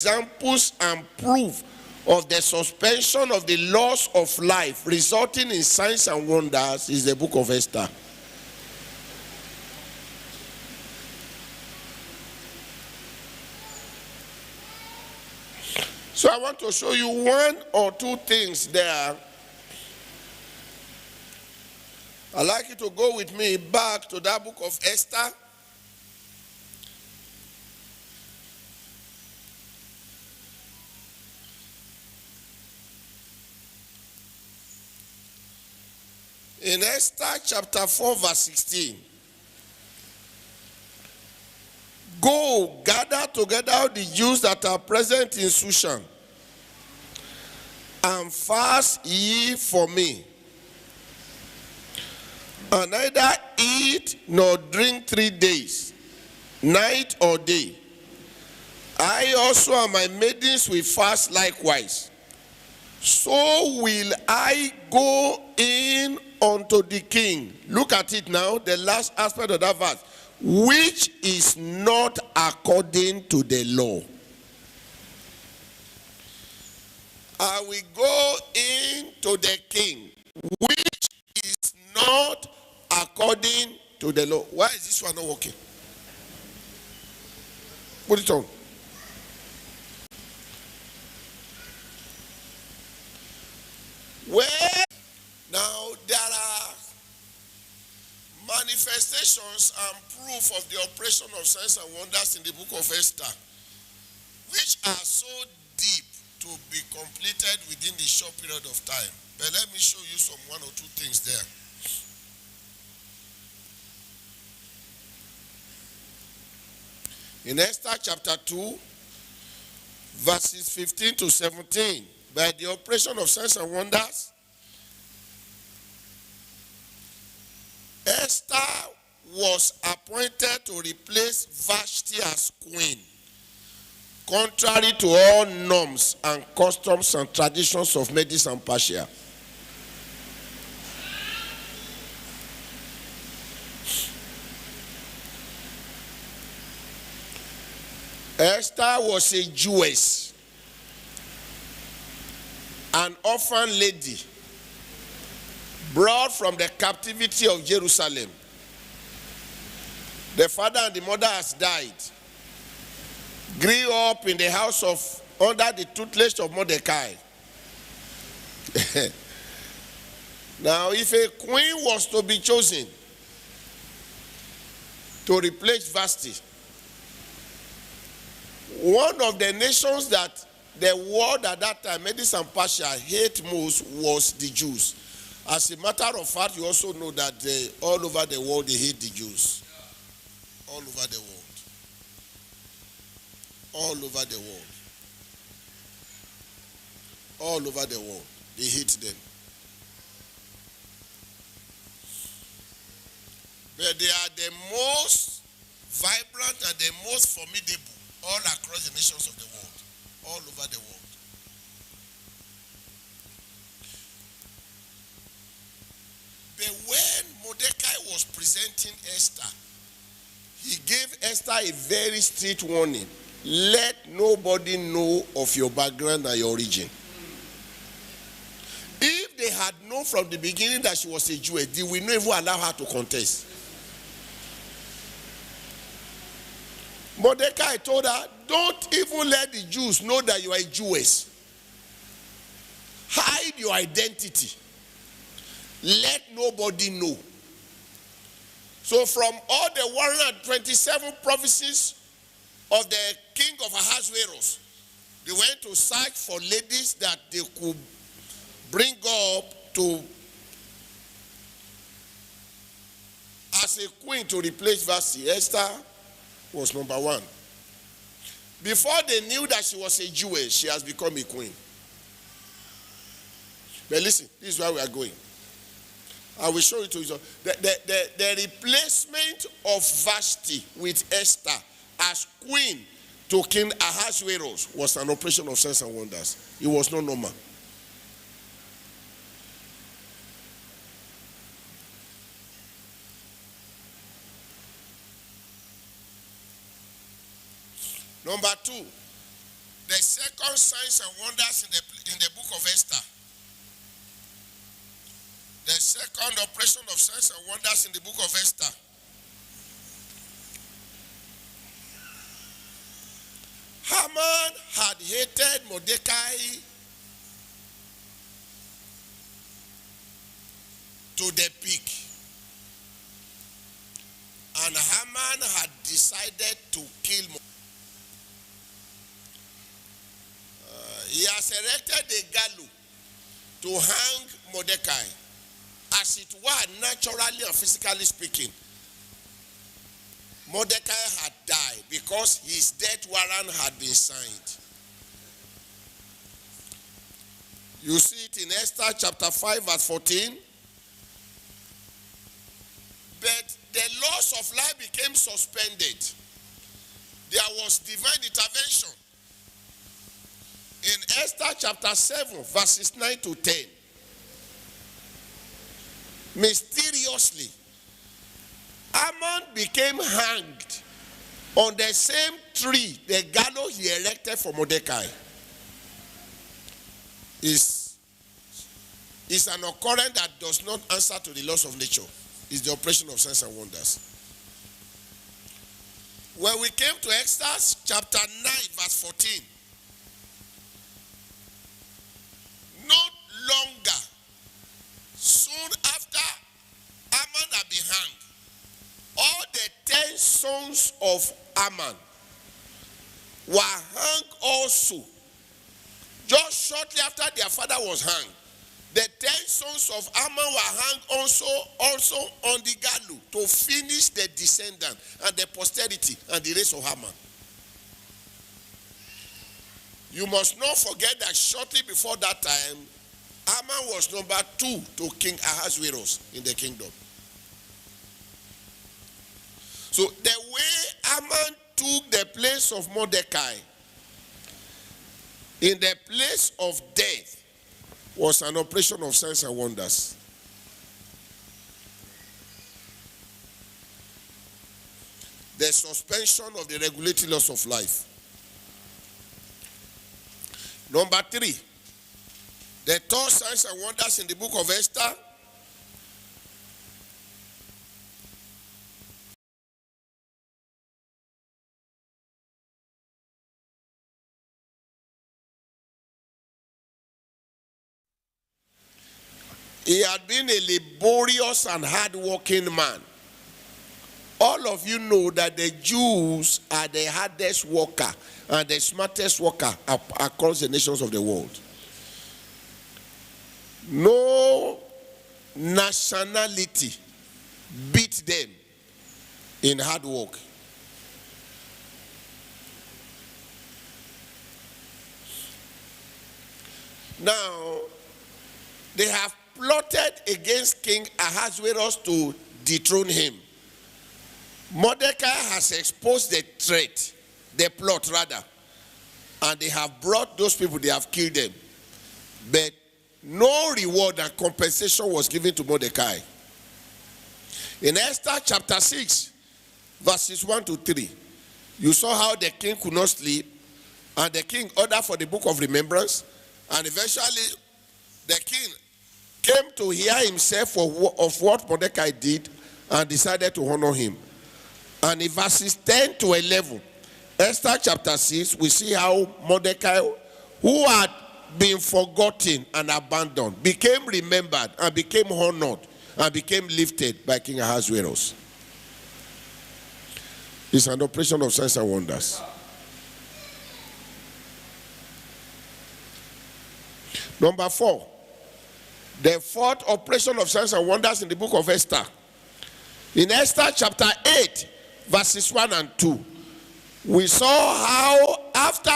examples and proof of the suspension of the laws of life resulting in signs and wonders is the book of Esther. So I want to show you one or two things there. I'd like you to go with me back to that book of Esther. In Esther chapter 4 verse 16. Go, gather together the Jews that are present in Shushan, and fast ye for me, and neither eat nor drink 3 days, night or day. I also and my maidens will fast likewise. So will I go in unto the king. Look at it now, the last aspect of that verse. Which is not according to the law. I will go in to the king, which is not according to the law. Why is this one not working? Put it on. Where now there are manifestations and proof of the operation of signs and wonders in the book of Esther, which are so deep to be completed within the short period of time. But let me show you some one or two things there. In Esther chapter 2, verses 15 to 17, by the operation of signs and wonders, Esther was appointed to replace Vashti as queen, contrary to all norms and customs and traditions of Medes and Persia. Esther was a Jewess, an orphan lady, brought from the captivity of Jerusalem. The father and the mother has died. Grew up in the house of, under the tutelage of Mordecai. Now, if a queen was to be chosen to replace Vashti, one of the nations that the world at that time, Medes and Persia, hate most was the Jews. As a matter of fact, you also know that all over the world they hate the Jews. All over the world. All over the world. All over the world. They hate them. But they are the most vibrant and the most formidable all across the nations of the world. All over the world. But when Mordecai was presenting Esther, he gave Esther a very strict warning. Let nobody know of your background and your origin. If they had known from the beginning that she was a Jew, they will not even allow her to contest. Mordecai told her, don't even let the Jews know that you are a Jewess. Hide your identity. Let nobody know. So from all the 127 prophecies of the king of Ahasuerus, they went to search for ladies that they could bring up to as a queen to replace Vashti. Esther was number one. Before they knew that she was a Jewess, she has become a queen. But listen, this is where we are going. I will show it to you. The replacement of Vashti with Esther as queen to King Ahasuerus was an operation of signs and wonders. It was not normal. Number two, the second signs and wonders in the book of Esther. The second operation of signs and wonders in the book of Esther. Haman had hated Mordecai to the peak. And Haman had decided to kill Mordecai. He has erected a gallows to hang Mordecai, as it were, naturally and physically speaking. Mordecai had died because his death warrant had been signed. You see it in Esther chapter 5 verse 14. But the laws of life became suspended. There was divine intervention. In Esther chapter 7 verses 9 to 10. Mysteriously, Haman became hanged on the same tree, the gallows he erected for Mordecai. Is an occurrence that does not answer to the laws of nature. It's the operation of signs and wonders. When we came to Esther chapter 9 verse 14, not longer, soon after Haman had been hanged, all the 10 sons of Haman were hanged also. Just shortly after their father was hanged, the 10 sons of Haman were hanged also on the gallows to finish the descendant and the posterity and the race of Haman. You must not forget that shortly before that time, Haman was number 2 to King Ahasuerus in the kingdom. So the way Haman took the place of Mordecai in the place of death was an operation of signs and wonders. The suspension of the regulatory laws of life. Number 3, the third signs and wonders in the book of Esther. He had been a laborious and hard-working man. All of you know that the Jews are the hardest worker and the smartest worker across the nations of the world. No nationality beat them in hard work. Now, they have plotted against King Ahasuerus to dethrone him. Mordecai has exposed the threat, the plot rather, and they have brought those people, they have killed them. But no reward and compensation was given to Mordecai. In Esther chapter 6, verses 1 to 3, you saw how the king could not sleep, and the king ordered for the book of remembrance, and eventually the king came to hear himself of what Mordecai did and decided to honor him. And in verses 10 to 11, Esther chapter 6, we see how Mordecai, who had been forgotten and abandoned, became remembered and became honored and became lifted by King Ahasuerus. It's an operation of signs and wonders. Number 4, the fourth operation of signs and wonders in the book of Esther. In Esther chapter 8, verses 1 and 2, we saw how after